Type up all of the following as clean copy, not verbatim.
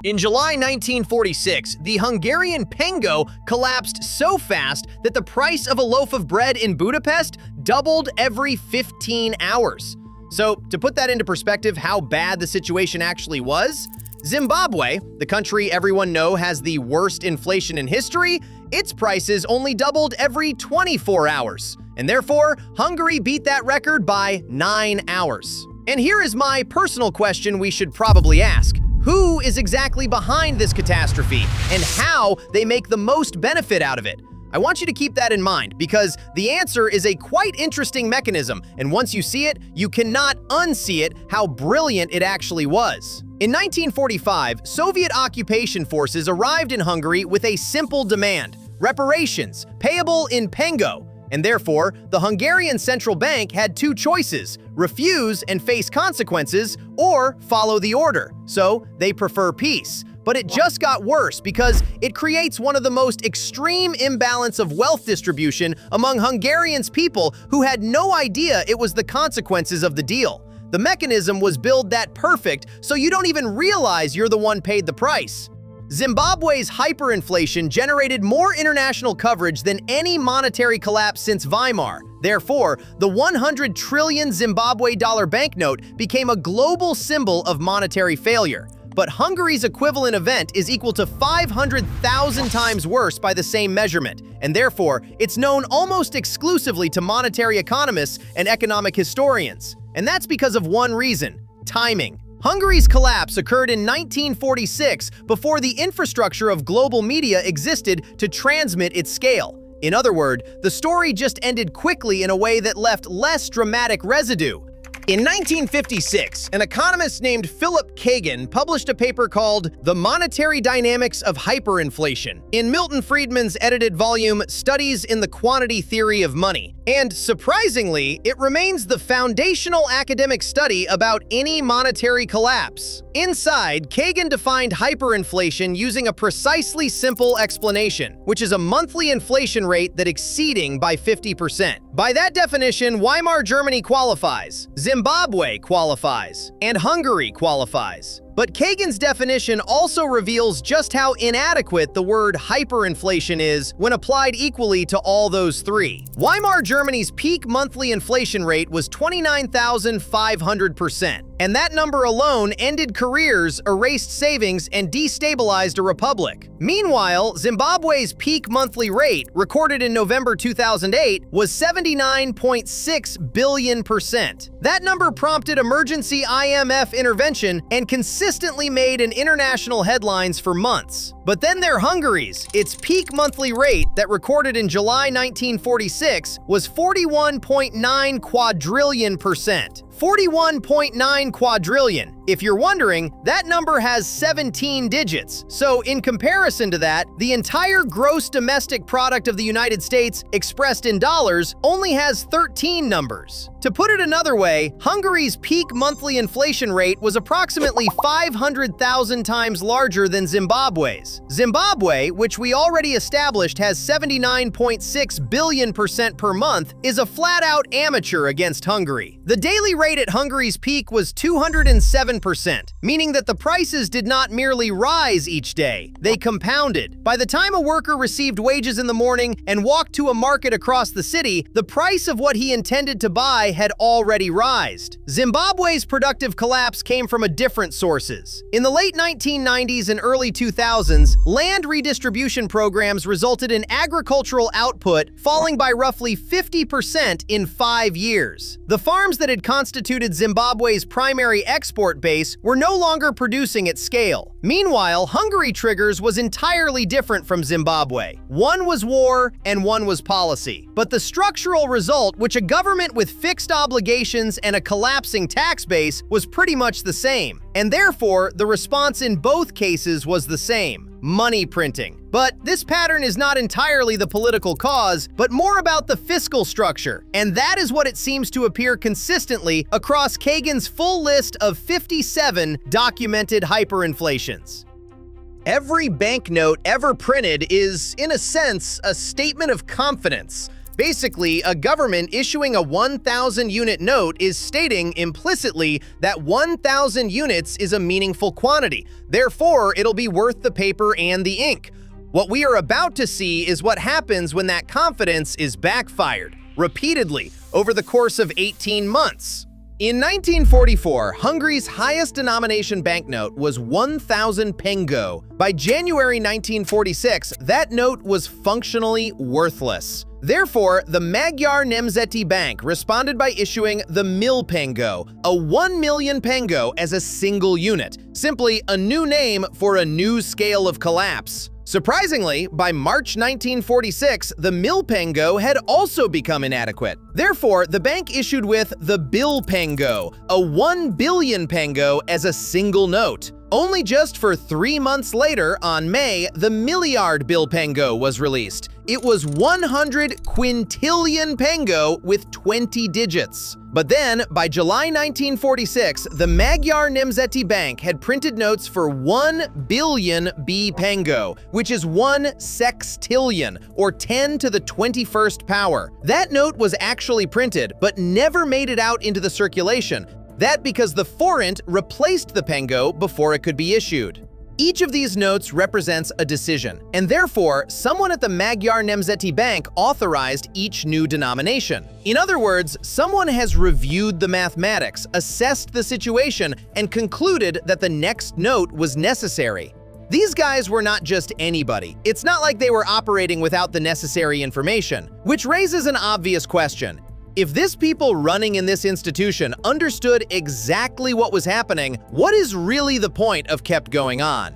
In July 1946, the Hungarian pengo collapsed so fast that the price of a loaf of bread in Budapest doubled every 15 hours. So, to put that into perspective how bad the situation actually was, Zimbabwe, the country everyone knows has the worst inflation in history, its prices only doubled every 24 hours. And therefore, Hungary beat that record by 9 hours. And here is my personal question we should probably ask. Who is exactly behind this catastrophe, and how they make the most benefit out of it? I want you to keep that in mind, because the answer is a quite interesting mechanism, and once you see it, you cannot unsee it how brilliant it actually was. In 1945, Soviet occupation forces arrived in Hungary with a simple demand: reparations, payable in pengo. And therefore, the Hungarian central bank had two choices: refuse and face consequences, or follow the order. So they prefer peace. But it just got worse because it creates one of the most extreme imbalance of wealth distribution among Hungarians' people who had no idea it was the consequences of the deal. The mechanism was built that perfect so you don't even realize you're the one paid the price. Zimbabwe's hyperinflation generated more international coverage than any monetary collapse since Weimar. Therefore, the 100 trillion Zimbabwe dollar banknote became a global symbol of monetary failure. But Hungary's equivalent event is equal to 500,000 times worse by the same measurement, and therefore, it's known almost exclusively to monetary economists and economic historians. And that's because of one reason: timing. Hungary's collapse occurred in 1946 before the infrastructure of global media existed to transmit its scale. In other words, the story just ended quickly in a way that left less dramatic residue. In 1956, an economist named Philip Kagan published a paper called The Monetary Dynamics of Hyperinflation in Milton Friedman's edited volume Studies in the Quantity Theory of Money. And surprisingly, it remains the foundational academic study about any monetary collapse. Inside, Kagan defined hyperinflation using a precisely simple explanation, which is a monthly inflation rate that exceeding by 50%. By that definition, Weimar Germany qualifies, Zimbabwe qualifies, and Hungary qualifies. But Kagan's definition also reveals just how inadequate the word hyperinflation is when applied equally to all those three. Weimar Germany's peak monthly inflation rate was 29,500%. And that number alone ended careers, erased savings, and destabilized a republic. Meanwhile, Zimbabwe's peak monthly rate, recorded in November 2008, was 79.6 billion%. That number prompted emergency IMF intervention and consistently made an international headlines for months. But then there Hungary's. Its peak monthly rate that recorded in July 1946 was 41.9 quadrillion%. 41.9 quadrillion. If you're wondering, that number has 17 digits. So in comparison to that, the entire gross domestic product of the United States, expressed in dollars, only has 13 numbers. To put it another way, Hungary's peak monthly inflation rate was approximately 500,000 times larger than Zimbabwe's. Zimbabwe, which we already established has 79.6 billion% per month, is a flat-out amateur against Hungary. The daily rate at Hungary's peak was 207%, meaning that the prices did not merely rise each day, they compounded. By the time a worker received wages in the morning and walked to a market across the city, the price of what he intended to buy had already risen. Zimbabwe's productive collapse came from different sources. In the late 1990s and early 2000s, land redistribution programs resulted in agricultural output falling by roughly 50% in 5 years. The farms that had constituted Zimbabwe's primary export base were no longer producing at scale. Meanwhile, Hungary triggers was entirely different from Zimbabwe. One was war and one was policy. But the structural result, which a government with fixed obligations and a collapsing tax base, was pretty much the same. And therefore, the response in both cases was the same: money printing. But this pattern is not entirely the political cause, but more about the fiscal structure. And that is what it seems to appear consistently across Kagan's full list of 57 documented hyperinflations. Every banknote ever printed is, in a sense, a statement of confidence. Basically, a government issuing a 1,000-unit note is stating implicitly that 1,000 units is a meaningful quantity. Therefore, it'll be worth the paper and the ink. What we are about to see is what happens when that confidence is backfired, repeatedly, over the course of 18 months. In 1944, Hungary's highest denomination banknote was 1,000 pengő. By January 1946, that note was functionally worthless. Therefore, the Magyar Nemzeti Bank responded by issuing the pengő, a 1 million pengő as a single unit, simply a new name for a new scale of collapse. Surprisingly, by March 1946, the pengő had also become inadequate. Therefore, the bank issued with the pengő, a 1 billion pengő as a single note. Only just for 3 months later, on May, the milliard pengő was released. It was 100 quintillion pengő with 20 digits. But then, by July 1946, the Magyar Nemzeti Bank had printed notes for 1 billion pengő, which is 1 sextillion, or 10 to the 21st power. That note was actually printed, but never made it out into the circulation. That because the forint replaced the pengő before it could be issued. Each of these notes represents a decision, and therefore, someone at the Magyar Nemzeti Bank authorized each new denomination. In other words, someone has reviewed the mathematics, assessed the situation, and concluded that the next note was necessary. These guys were not just anybody. It's not like they were operating without the necessary information, which raises an obvious question. If this people running in this institution understood exactly what was happening, what is really the point of kept going on?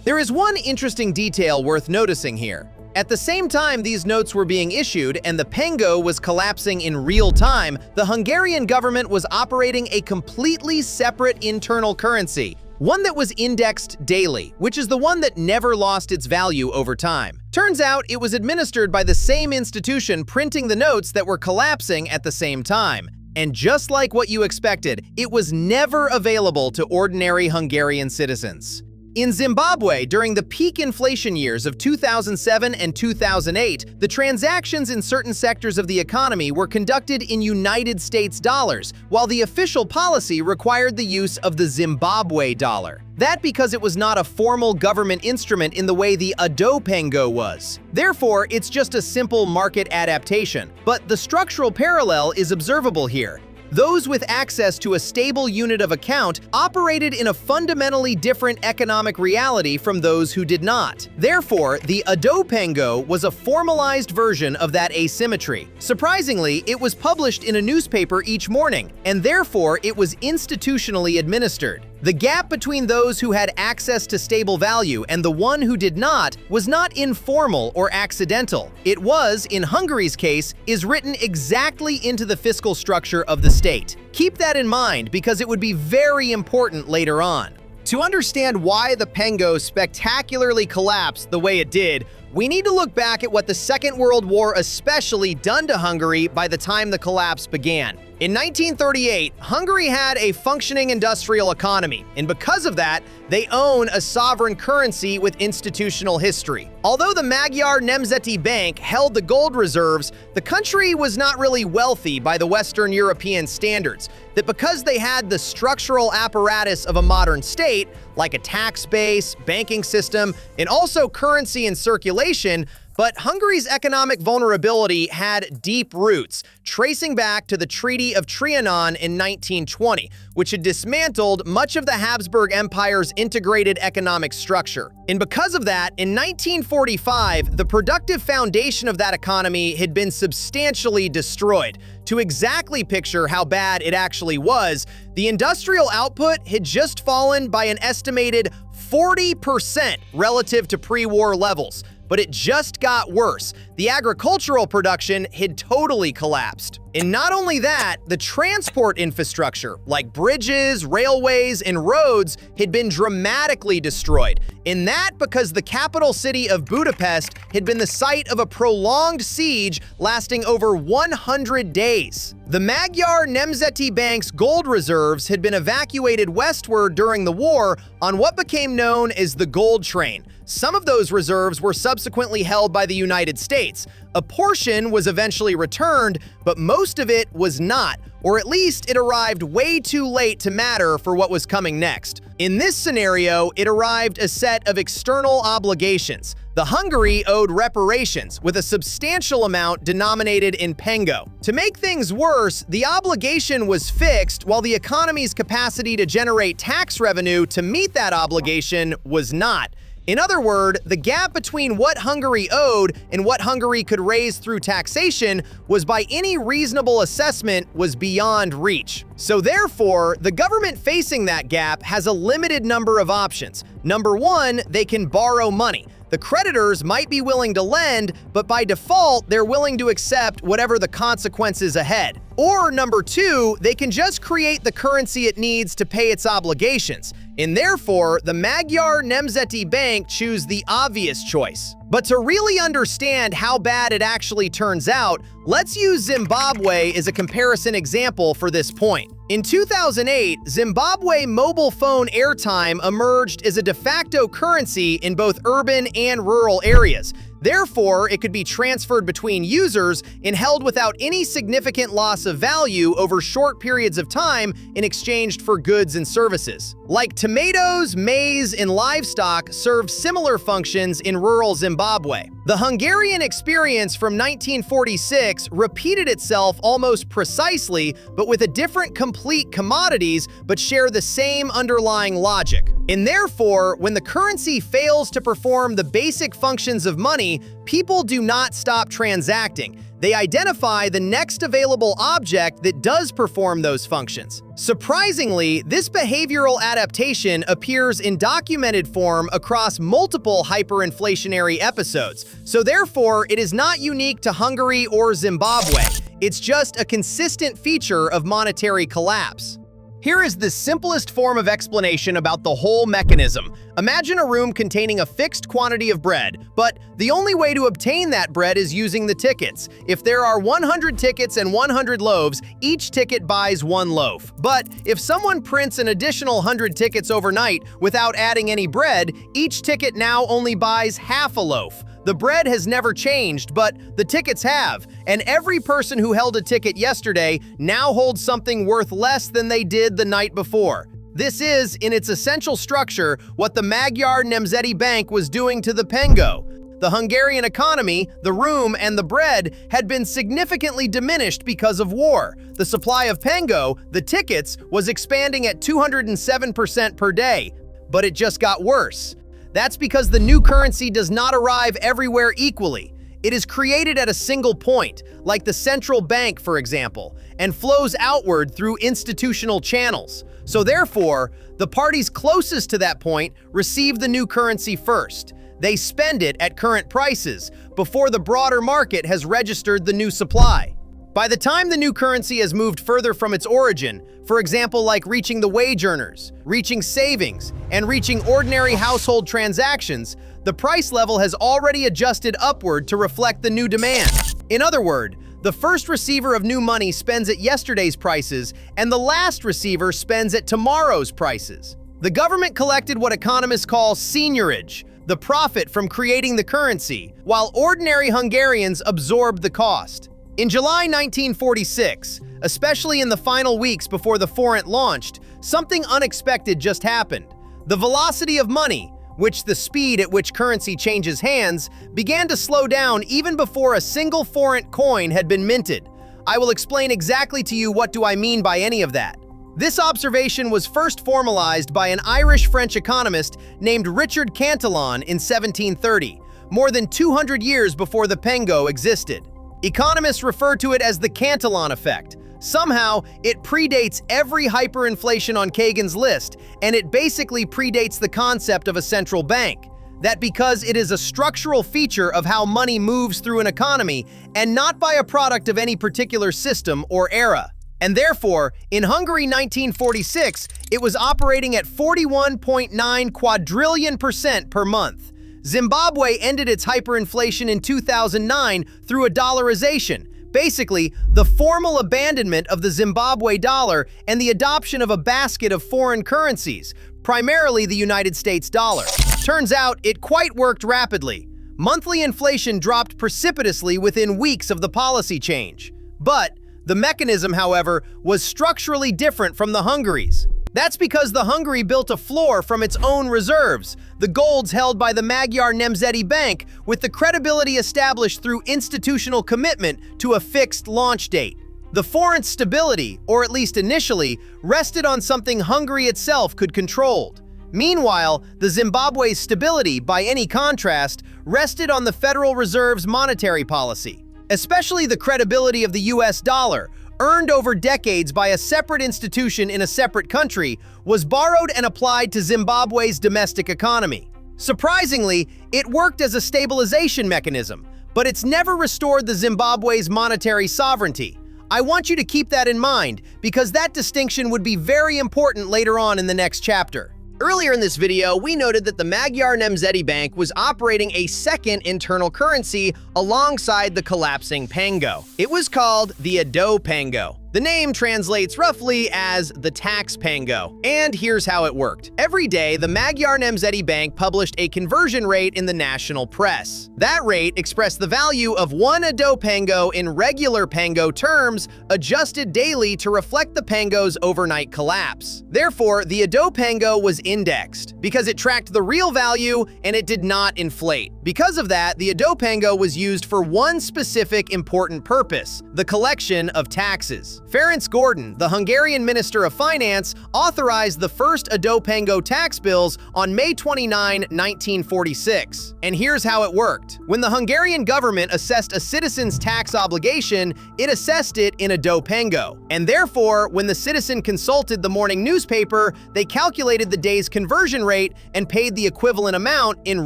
There is one interesting detail worth noticing here. At the same time these notes were being issued and the pengő was collapsing in real time, the Hungarian government was operating a completely separate internal currency, one that was indexed daily, which is the one that never lost its value over time. Turns out it was administered by the same institution printing the notes that were collapsing at the same time. And just like what you expected, it was never available to ordinary Hungarian citizens. In Zimbabwe, during the peak inflation years of 2007 and 2008, the transactions in certain sectors of the economy were conducted in United States dollars, while the official policy required the use of the Zimbabwe dollar. That because it was not a formal government instrument in the way the Adópengő was. Therefore, it's just a simple market adaptation. But the structural parallel is observable here. Those with access to a stable unit of account operated in a fundamentally different economic reality from those who did not. Therefore, the Adópengő was a formalized version of that asymmetry. Surprisingly, it was published in a newspaper each morning, and therefore it was institutionally administered. The gap between those who had access to stable value and the one who did not was not informal or accidental. It was, in Hungary's case, is written exactly into the fiscal structure of the state. Keep that in mind because it would be very important later on. To understand why the pengő spectacularly collapsed the way it did, we need to look back at what the Second World War especially done to Hungary by the time the collapse began. In 1938, Hungary had a functioning industrial economy, and because of that, they own a sovereign currency with institutional history. Although the Magyar Nemzeti Bank held the gold reserves, the country was not really wealthy by the Western European standards, that because they had the structural apparatus of a modern state, like a tax base, banking system, and also currency in circulation, but Hungary's economic vulnerability had deep roots, tracing back to the Treaty of Trianon in 1920, which had dismantled much of the Habsburg Empire's integrated economic structure. And because of that, in 1945, the productive foundation of that economy had been substantially destroyed. To exactly picture how bad it actually was, the industrial output had just fallen by an estimated 40% relative to pre-war levels. But it just got worse. The agricultural production had totally collapsed. And not only that, the transport infrastructure, like bridges, railways, and roads, had been dramatically destroyed. And that because the capital city of Budapest had been the site of a prolonged siege lasting over 100 days. The Magyar Nemzeti Bank's gold reserves had been evacuated westward during the war on what became known as the Gold Train. Some of those reserves were subsequently held by the United States. States. A portion was eventually returned, but most of it was not, or at least it arrived way too late to matter for what was coming next. In this scenario, it arrived a set of external obligations. The Hungary owed reparations, with a substantial amount denominated in pengo. To make things worse, the obligation was fixed while the economy's capacity to generate tax revenue to meet that obligation was not. In other words, the gap between what Hungary owed and what Hungary could raise through taxation was, by any reasonable assessment, was beyond reach. So therefore, the government facing that gap has a limited number of options. Number one, they can borrow money. The creditors might be willing to lend, but by default, they're willing to accept whatever the consequences ahead. Or number two, they can just create the currency it needs to pay its obligations. And therefore, the Magyar Nemzeti Bank choose the obvious choice. But to really understand how bad it actually turns out, let's use Zimbabwe as a comparison example for this point. In 2008, Zimbabwe mobile phone airtime emerged as a de facto currency in both urban and rural areas. Therefore, it could be transferred between users and held without any significant loss of value over short periods of time in exchange for goods and services. Like tomatoes, maize, and livestock serve similar functions in rural Zimbabwe. The Hungarian experience from 1946 repeated itself almost precisely, but with a different complete commodities, but share the same underlying logic. And therefore, when the currency fails to perform the basic functions of money, people do not stop transacting. They identify the next available object that does perform those functions. Surprisingly, this behavioral adaptation appears in documented form across multiple hyperinflationary episodes. So therefore, it is not unique to Hungary or Zimbabwe. It's just a consistent feature of monetary collapse. Here is the simplest form of explanation about the whole mechanism. Imagine a room containing a fixed quantity of bread, but the only way to obtain that bread is using the tickets. If there are 100 tickets and 100 loaves, each ticket buys one loaf. But if someone prints an additional 100 tickets overnight without adding any bread, each ticket now only buys half a loaf. The bread has never changed, but the tickets have, and every person who held a ticket yesterday now holds something worth less than they did the night before. This is, in its essential structure, what the Magyar Nemzeti Bank was doing to the pengo. The Hungarian economy, the room, and the bread had been significantly diminished because of war. The supply of pengo, the tickets, was expanding at 207% per day, but it just got worse. That's because the new currency does not arrive everywhere equally. It is created at a single point, like the central bank, for example, and flows outward through institutional channels. So therefore, the parties closest to that point receive the new currency first. They spend it at current prices before the broader market has registered the new supply. By the time the new currency has moved further from its origin, for example, like reaching the wage earners, reaching savings, and reaching ordinary household transactions, the price level has already adjusted upward to reflect the new demand. In other words, the first receiver of new money spends at yesterday's prices, and the last receiver spends at tomorrow's prices. The government collected what economists call seigniorage, the profit from creating the currency, while ordinary Hungarians absorbed the cost. In July 1946, especially in the final weeks before the forint launched, something unexpected just happened. The velocity of money, which the speed at which currency changes hands, began to slow down even before a single forint coin had been minted. I will explain exactly to you what do I mean by any of that. This observation was first formalized by an Irish-French economist named Richard Cantillon in 1730, more than 200 years before the pengo existed. Economists refer to it as the Cantillon effect. Somehow, it predates every hyperinflation on Kagan's list, and it basically predates the concept of a central bank. That because it is a structural feature of how money moves through an economy, and not by a product of any particular system or era. And therefore, in Hungary 1946, it was operating at 41.9 quadrillion % per month. Zimbabwe ended its hyperinflation in 2009 through a dollarization, basically the formal abandonment of the Zimbabwe dollar and the adoption of a basket of foreign currencies, primarily the United States dollar. Turns out it quite worked rapidly. Monthly inflation dropped precipitously within weeks of the policy change. But the mechanism, however, was structurally different from the Hungary's. That's because the Hungary built a floor from its own reserves, the golds held by the Magyar Nemzeti Bank, with the credibility established through institutional commitment to a fixed launch date. The forint's stability, or at least initially, rested on something Hungary itself could control. Meanwhile, the Zimbabwe's stability, by any contrast, rested on the Federal Reserve's monetary policy. Especially the credibility of the US dollar, earned over decades by a separate institution in a separate country, was borrowed and applied to Zimbabwe's domestic economy. Surprisingly, it worked as a stabilization mechanism, but it's never restored the Zimbabwe's monetary sovereignty. I want you to keep that in mind, because that distinction would be very important later on in the next chapter. Earlier in this video, we noted that the Magyar Nemzeti Bank was operating a second internal currency alongside the collapsing pengo. It was called the Adópengő. The name translates roughly as the tax pengo, and here's how it worked. Every day, the Magyar Nemzeti Bank published a conversion rate in the national press. That rate expressed the value of one Adópengő in regular pengo terms, adjusted daily to reflect the pengo's overnight collapse. Therefore, the Adópengő was indexed, because it tracked the real value and it did not inflate. Because of that, the Adópengő was used for one specific important purpose: the collection of taxes. Ferenc Gordon, the Hungarian Minister of Finance, authorized the first Adópengő tax bills on May 29, 1946. And here's how it worked. When the Hungarian government assessed a citizen's tax obligation, it assessed it in Adópengő. And therefore, when the citizen consulted the morning newspaper, they calculated the day's conversion rate and paid the equivalent amount in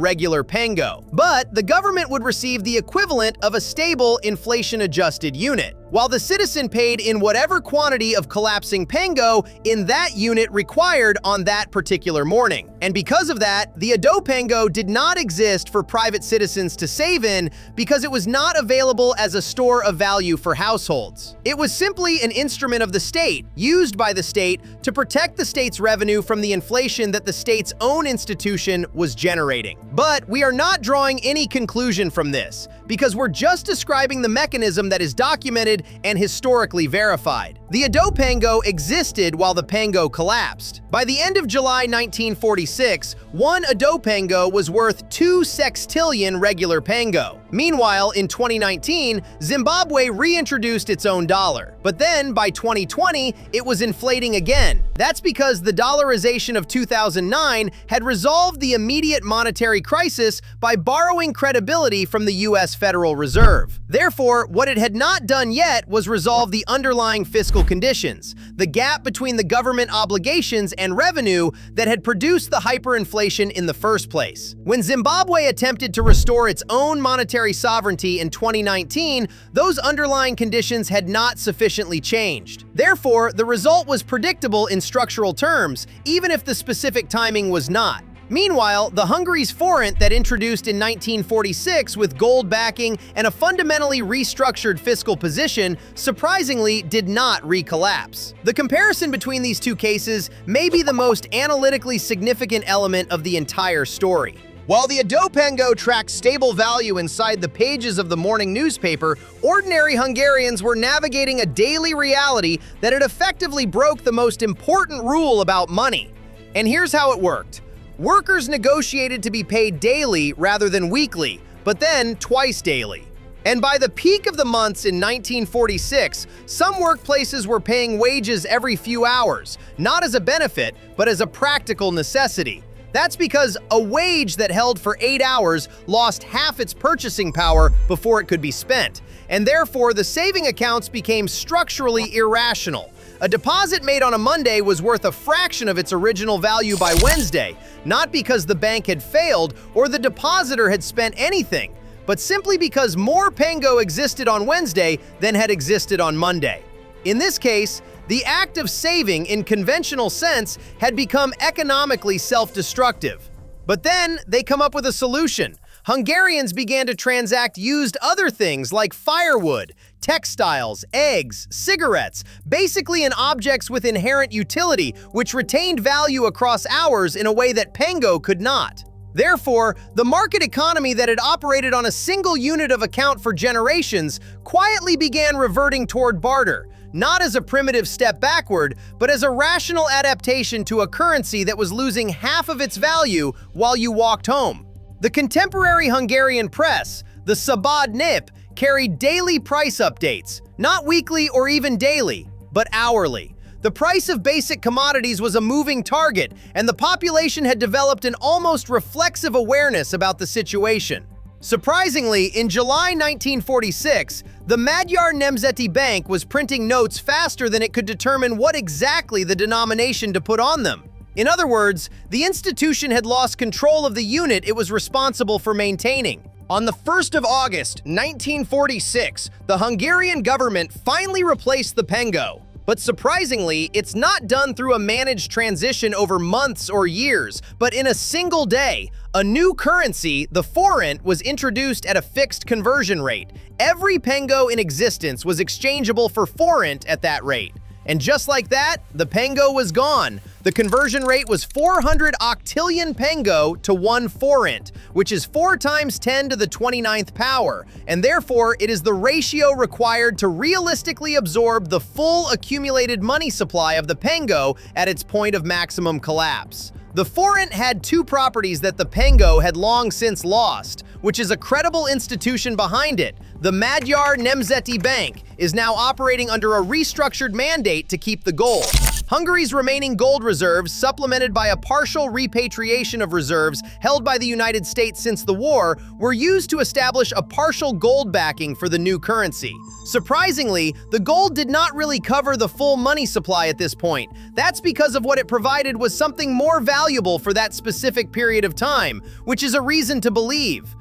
regular pengo. But the government would receive the equivalent of a stable inflation-adjusted unit, while the citizen paid in whatever quantity of collapsing pengo in that unit required on that particular morning. And because of that, the Adópengő did not exist for private citizens to save in because it was not available as a store of value for households. It was simply an instrument of the state, used by the state to protect the state's revenue from the inflation that the state's own institution was generating. But we are not drawing any conclusion from this, because we're just describing the mechanism that is documented and historically verified. The Adópengő existed while the pengo collapsed. By the end of July 1946, one Adópengő was worth 2 sextillion regular pengo. Meanwhile, in 2019, Zimbabwe reintroduced its own dollar. But then, by 2020, it was inflating again. That's because the dollarization of 2009 had resolved the immediate monetary crisis by borrowing credibility from the US Federal Reserve. Therefore, what it had not done yet was resolve the underlying fiscal conditions, the gap between the government obligations and revenue that had produced the hyperinflation in the first place. When Zimbabwe attempted to restore its own monetary sovereignty in 2019, those underlying conditions had not sufficiently changed. Therefore, the result was predictable in structural terms, even if the specific timing was not. Meanwhile, the Hungary's forint that introduced in 1946 with gold backing and a fundamentally restructured fiscal position surprisingly did not recollapse. The comparison between these two cases may be the most analytically significant element of the entire story. While the Adópengő tracked stable value inside the pages of the morning newspaper, ordinary Hungarians were navigating a daily reality that had effectively broke the most important rule about money. And here's how it worked. Workers negotiated to be paid daily rather than weekly, but then twice daily. And by the peak of the months in 1946, some workplaces were paying wages every few hours, not as a benefit, but as a practical necessity. That's because a wage that held for 8 hours lost half its purchasing power before it could be spent, and therefore the saving accounts became structurally irrational. A deposit made on a Monday was worth a fraction of its original value by Wednesday, not because the bank had failed or the depositor had spent anything, but simply because more pengo existed on Wednesday than had existed on Monday. In this case, the act of saving in conventional sense had become economically self-destructive. But then they come up with a solution. Hungarians began to transact used other things like firewood, textiles, eggs, cigarettes, basically in objects with inherent utility, which retained value across hours in a way that pengo could not. Therefore, the market economy that had operated on a single unit of account for generations quietly began reverting toward barter, not as a primitive step backward, but as a rational adaptation to a currency that was losing half of its value while you walked home. The contemporary Hungarian press, the Szabad Nép, carried daily price updates, not weekly or even daily, but hourly. The price of basic commodities was a moving target, and the population had developed an almost reflexive awareness about the situation. Surprisingly, in July 1946, the Magyar Nemzeti Bank was printing notes faster than it could determine what exactly the denomination to put on them. In other words, the institution had lost control of the unit it was responsible for maintaining. On the 1st of August 1946, the Hungarian government finally replaced the pengo. But surprisingly, it's not done through a managed transition over months or years, but in a single day. A new currency, the forint, was introduced at a fixed conversion rate. Every pengo in existence was exchangeable for forint at that rate. And just like that, the pengo was gone. The conversion rate was 400 octillion pengo to 1 forint, which is 4 times 10 to the 29th power, and therefore it is the ratio required to realistically absorb the full accumulated money supply of the pengo at its point of maximum collapse. The forint had two properties that the pengo had long since lost, which is a credible institution behind it. The Magyar Nemzeti Bank is now operating under a restructured mandate to keep the gold. Hungary's remaining gold reserves, supplemented by a partial repatriation of reserves held by the United States since the war, were used to establish a partial gold backing for the new currency. Surprisingly, the gold did not really cover the full money supply at this point. That's because of what it provided was something more valuable for that specific period of time, which is a reason to believe.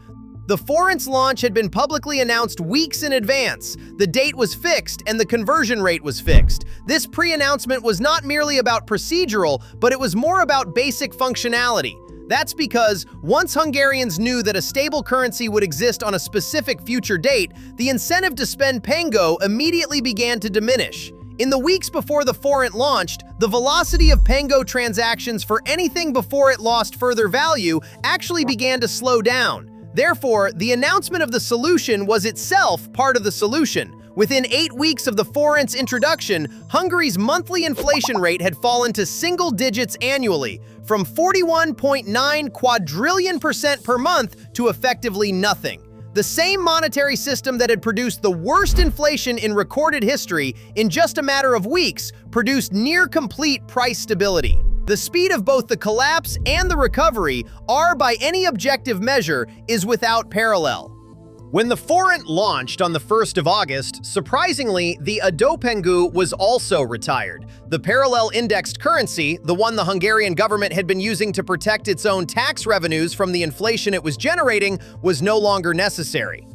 The forint's launch had been publicly announced weeks in advance. The date was fixed and the conversion rate was fixed. This pre-announcement was not merely about procedural, but it was more about basic functionality. That's because once Hungarians knew that a stable currency would exist on a specific future date, the incentive to spend pengo immediately began to diminish. In the weeks before the forint launched, the velocity of pengo transactions for anything before it lost further value actually began to slow down. Therefore, the announcement of the solution was itself part of the solution. Within 8 weeks of the forint's introduction, Hungary's monthly inflation rate had fallen to single digits annually, from 41.9 quadrillion % per month to effectively nothing. The same monetary system that had produced the worst inflation in recorded history in just a matter of weeks produced near-complete price stability. The speed of both the collapse and the recovery are, by any objective measure, is without parallel. When the forint launched on the 1st of August, surprisingly, the Adópengő was also retired. The parallel indexed currency, the one the Hungarian government had been using to protect its own tax revenues from the inflation it was generating, was no longer necessary.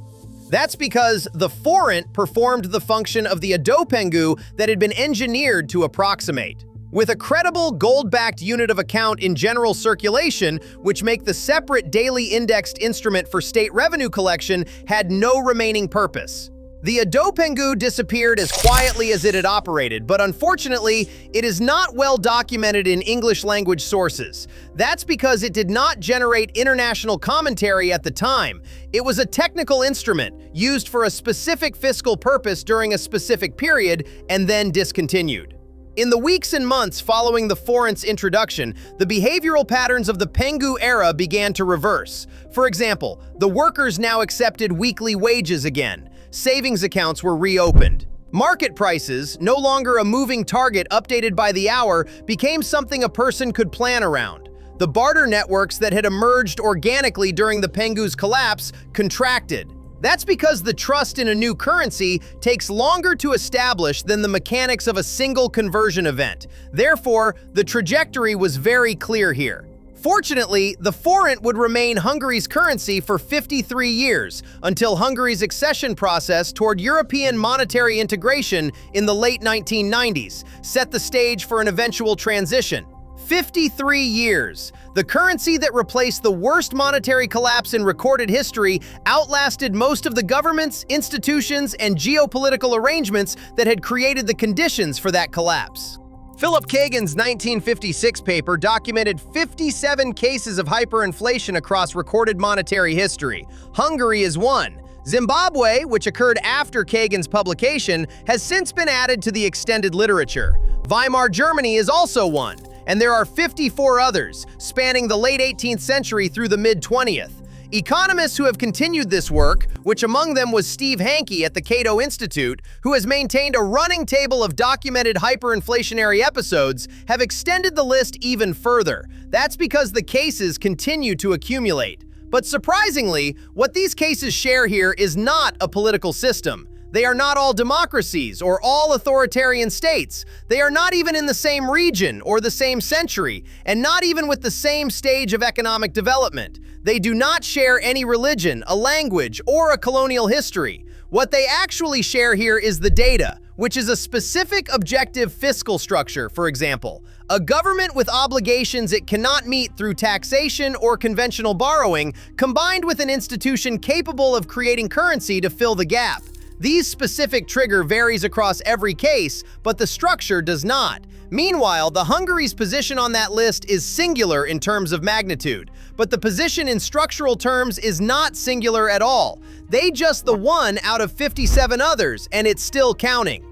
That's because the forint performed the function of the Adópengő that had been engineered to approximate. With a credible gold-backed unit of account in general circulation, which make the separate daily indexed instrument for state revenue collection had no remaining purpose. The Adópengő disappeared as quietly as it had operated, but unfortunately, it is not well documented in English-language sources. That's because it did not generate international commentary at the time. It was a technical instrument, used for a specific fiscal purpose during a specific period, and then discontinued. In the weeks and months following the forint's introduction, the behavioral patterns of the pengő era began to reverse. For example, the workers now accepted weekly wages again. Savings accounts were reopened. Market prices, no longer a moving target updated by the hour, became something a person could plan around. The barter networks that had emerged organically during the pengő's collapse contracted. That's because the trust in a new currency takes longer to establish than the mechanics of a single conversion event. Therefore, the trajectory was very clear here. Fortunately, the forint would remain Hungary's currency for 53 years, until Hungary's accession process toward European monetary integration in the late 1990s set the stage for an eventual transition. 53 years. The currency that replaced the worst monetary collapse in recorded history outlasted most of the governments, institutions, and geopolitical arrangements that had created the conditions for that collapse. Philip Kagan's 1956 paper documented 57 cases of hyperinflation across recorded monetary history. Hungary is one. Zimbabwe, which occurred after Kagan's publication, has since been added to the extended literature. Weimar Germany is also one, and there are 54 others, spanning the late 18th century through the mid-20th. Economists who have continued this work, which among them was Steve Hanke at the Cato Institute, who has maintained a running table of documented hyperinflationary episodes, have extended the list even further. That's because the cases continue to accumulate. But surprisingly, what these cases share here is not a political system. They are not all democracies or all authoritarian states. They are not even in the same region or the same century, and not even with the same stage of economic development. They do not share any religion, a language, or a colonial history. What they actually share here is the data, which is a specific objective fiscal structure, for example. A government with obligations it cannot meet through taxation or conventional borrowing, combined with an institution capable of creating currency to fill the gap. These specific trigger varies across every case, but the structure does not. Meanwhile, the Hungary's position on that list is singular in terms of magnitude, but the position in structural terms is not singular at all. They just the one out of 57 others, and it's still counting.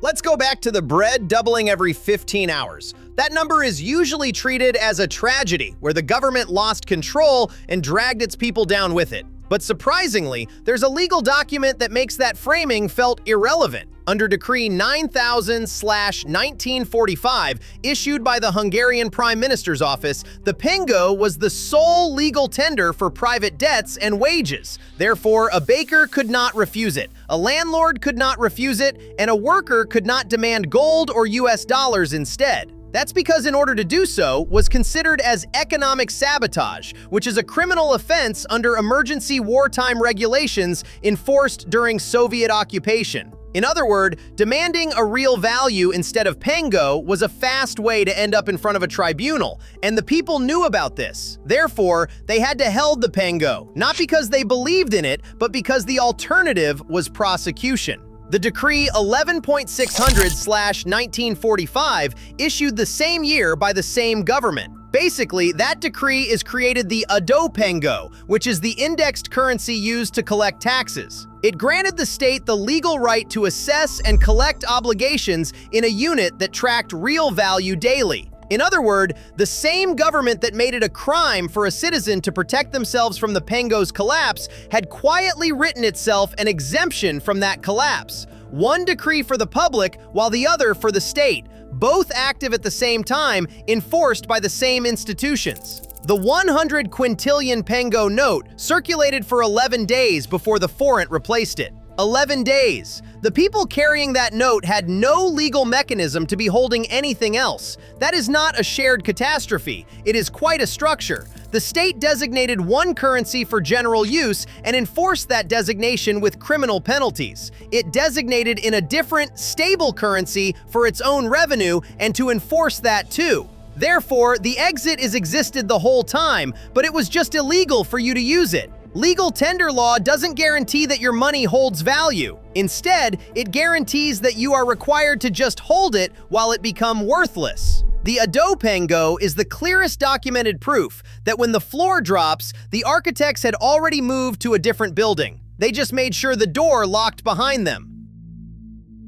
Let's go back to the bread doubling every 15 hours. That number is usually treated as a tragedy, where the government lost control and dragged its people down with it. But surprisingly, there's a legal document that makes that framing felt irrelevant. Under Decree 9000/1945, issued by the Hungarian Prime Minister's office, the pengő was the sole legal tender for private debts and wages. Therefore, a baker could not refuse it, a landlord could not refuse it, and a worker could not demand gold or US dollars instead. That's because in order to do so was considered as economic sabotage, which is a criminal offense under emergency wartime regulations enforced during Soviet occupation. In other words, demanding a real value instead of pengő was a fast way to end up in front of a tribunal, and the people knew about this. Therefore, they had to held the pengő, not because they believed in it, but because the alternative was prosecution. The Decree 11.600/1945 issued the same year by the same government. Basically, that decree is created the Adópengő, which is the indexed currency used to collect taxes. It granted the state the legal right to assess and collect obligations in a unit that tracked real value daily. In other words, the same government that made it a crime for a citizen to protect themselves from the pengő's collapse had quietly written itself an exemption from that collapse. One decree for the public, while the other for the state, both active at the same time, enforced by the same institutions. The 100 quintillion pengő note circulated for 11 days before the forint replaced it. 11 days. The people carrying that note had no legal mechanism to be holding anything else. That is not a shared catastrophe. It is quite a structure. The state designated one currency for general use and enforced that designation with criminal penalties. It designated in a different, stable currency for its own revenue and to enforce that too. Therefore, the exit is existed the whole time, but it was just illegal for you to use it. Legal tender law doesn't guarantee that your money holds value. Instead, it guarantees that you are required to just hold it while it becomes worthless. The Adópengő is the clearest documented proof that when the floor drops, the architects had already moved to a different building. They just made sure the door locked behind them.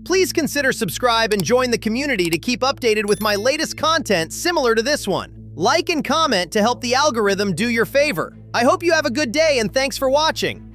Please consider subscribe and join the community to keep updated with my latest content similar to this one. Like and comment to help the algorithm do your favor. I hope you have a good day and thanks for watching.